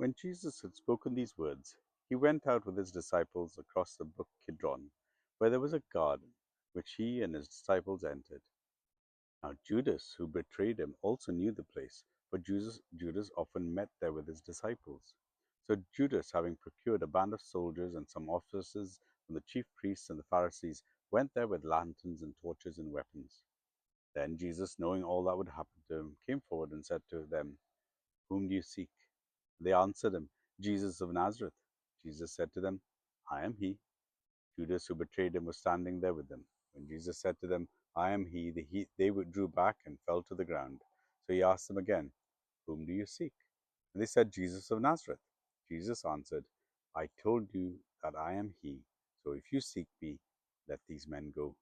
When Jesus had spoken these words, he went out with his disciples across the brook Kidron, where there was a garden, which he and his disciples entered. Now Judas, who betrayed him, also knew the place, for Judas often met there with his disciples. So Judas, having procured a band of soldiers and some officers from the chief priests and the Pharisees, went there with lanterns and torches and weapons. Then Jesus, knowing all that would happen to him, came forward and said to them, "Whom do you seek?" They answered him, "Jesus of Nazareth." Jesus said to them, "I am he." Judas, who betrayed him, was standing there with them. When Jesus said to them, "I am he," they drew back and fell to the ground. So he asked them again, "Whom do you seek?" And they said, "Jesus of Nazareth." Jesus answered, "I told you that I am he. So if you seek me, let these men go."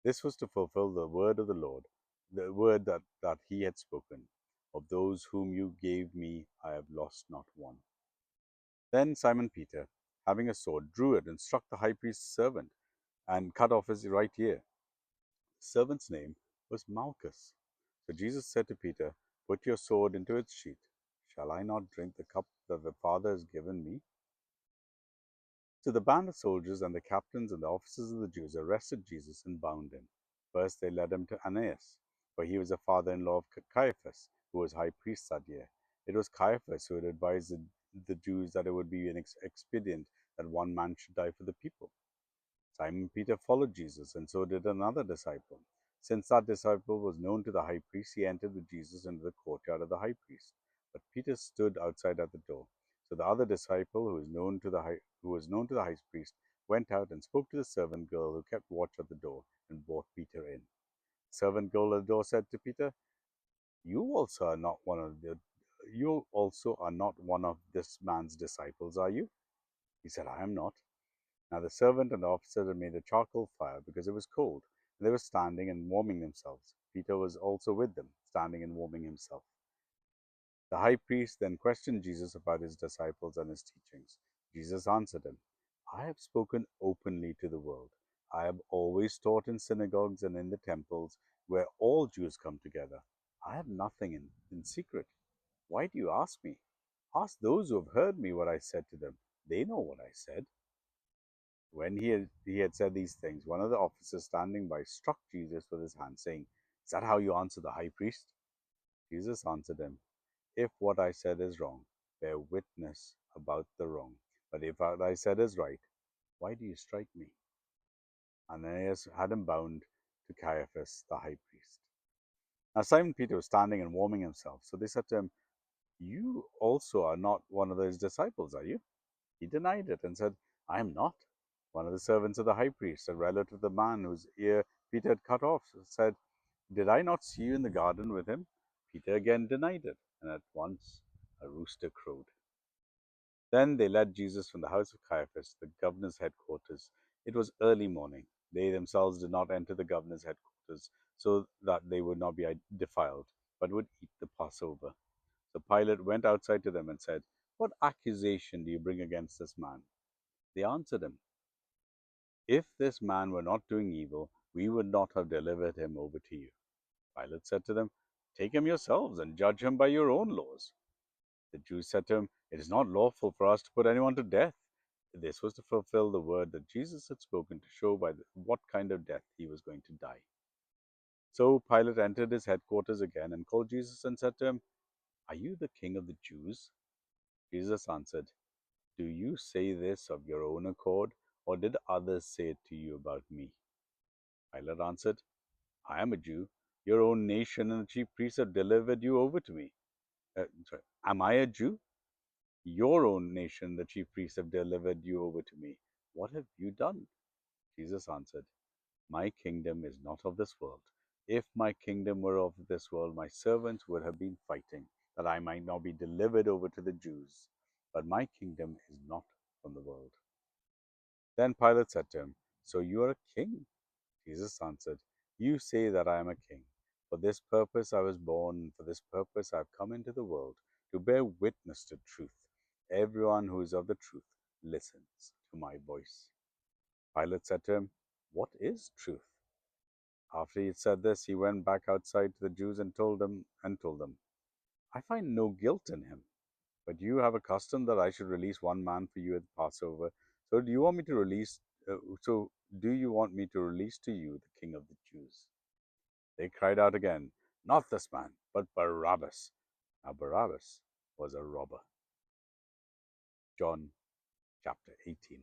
This was to fulfill the word of the Lord, the word that he had spoken. "Of those whom you gave me, I have lost not one." Then Simon Peter, having a sword, drew it and struck the high priest's servant and cut off his right ear. The servant's name was Malchus. So Jesus said to Peter, "Put your sword into its sheath. Shall I not drink the cup that the Father has given me?" So the band of soldiers and the captains and the officers of the Jews arrested Jesus and bound him. First they led him to Annas, for he was the father-in-law of Caiaphas, who was high priest that year. It was Caiaphas who had advised the Jews that it would be an expedient that one man should die for the people. Simon Peter followed Jesus, and so did another disciple. Since that disciple was known to the high priest, he entered with Jesus into the courtyard of the high priest. But Peter stood outside at the door. So the other disciple, who was known to the high priest, went out and spoke to the servant girl who kept watch at the door and brought Peter in. The servant girl at the door said to Peter, "You also are not one of this man's disciples, are you?" He said, "I am not." Now the servant and the officer had made a charcoal fire because it was cold, and they were standing and warming themselves. Peter was also with them, standing and warming himself. The high priest then questioned Jesus about his disciples and his teachings. Jesus answered him, "I have spoken openly to the world. I have always taught in synagogues and in the temples where all Jews come together. I have nothing in secret. Why do you ask me? Ask those who have heard me what I said to them. They know what I said." When he had said these things, one of the officers standing by struck Jesus with his hand, saying, "Is that how you answer the high priest?" Jesus answered him, "If what I said is wrong, bear witness about the wrong. But if what I said is right, why do you strike me?" Ananias had him bound to Caiaphas, the high priest. Now Simon Peter was standing and warming himself. So they said to him, "You also are not one of those disciples, are you?" He denied it and said, "I am not." One of the servants of the high priest, a relative of the man whose ear Peter had cut off, said, "Did I not see you in the garden with him?" Peter again denied it, and at once a rooster crowed. Then they led Jesus from the house of Caiaphas to the governor's headquarters. It was early morning. They themselves did not enter the governor's headquarters, so that they would not be defiled, but would eat the Passover. So Pilate went outside to them and said, "What accusation do you bring against this man?" They answered him, "If this man were not doing evil, we would not have delivered him over to you." Pilate said to them, "Take him yourselves and judge him by your own laws." The Jews said to him, "It is not lawful for us to put anyone to death." This was to fulfill the word that Jesus had spoken to show by what kind of death he was going to die. So Pilate entered his headquarters again and called Jesus and said to him, "Are you the king of the Jews?" Jesus answered, "Do you say this of your own accord, or did others say it to you about me?" Pilate answered, "I am a Jew. Your own nation and the chief priests have delivered you over to me." Am I a Jew? Your own nation, the chief priests have delivered you over to me. What have you done? Jesus answered, "My kingdom is not of this world. If my kingdom were of this world, my servants would have been fighting, that I might not be delivered over to the Jews. But my kingdom is not from the world." Then Pilate said to him, "So you are a king?" Jesus answered, "You say that I am a king. For this purpose I was born, and for this purpose I have come into the world, to bear witness to truth. Everyone who is of the truth listens to my voice." Pilate said to him, "What is truth?" After he had said this, he went back outside to the Jews and told them, "I find no guilt in him. But you have a custom that I should release one man for you at Passover. So do you want me to release? So do you want me to release to you the King of the Jews?" They cried out again, "Not this man, but Barabbas." Now Barabbas was a robber. John chapter 18.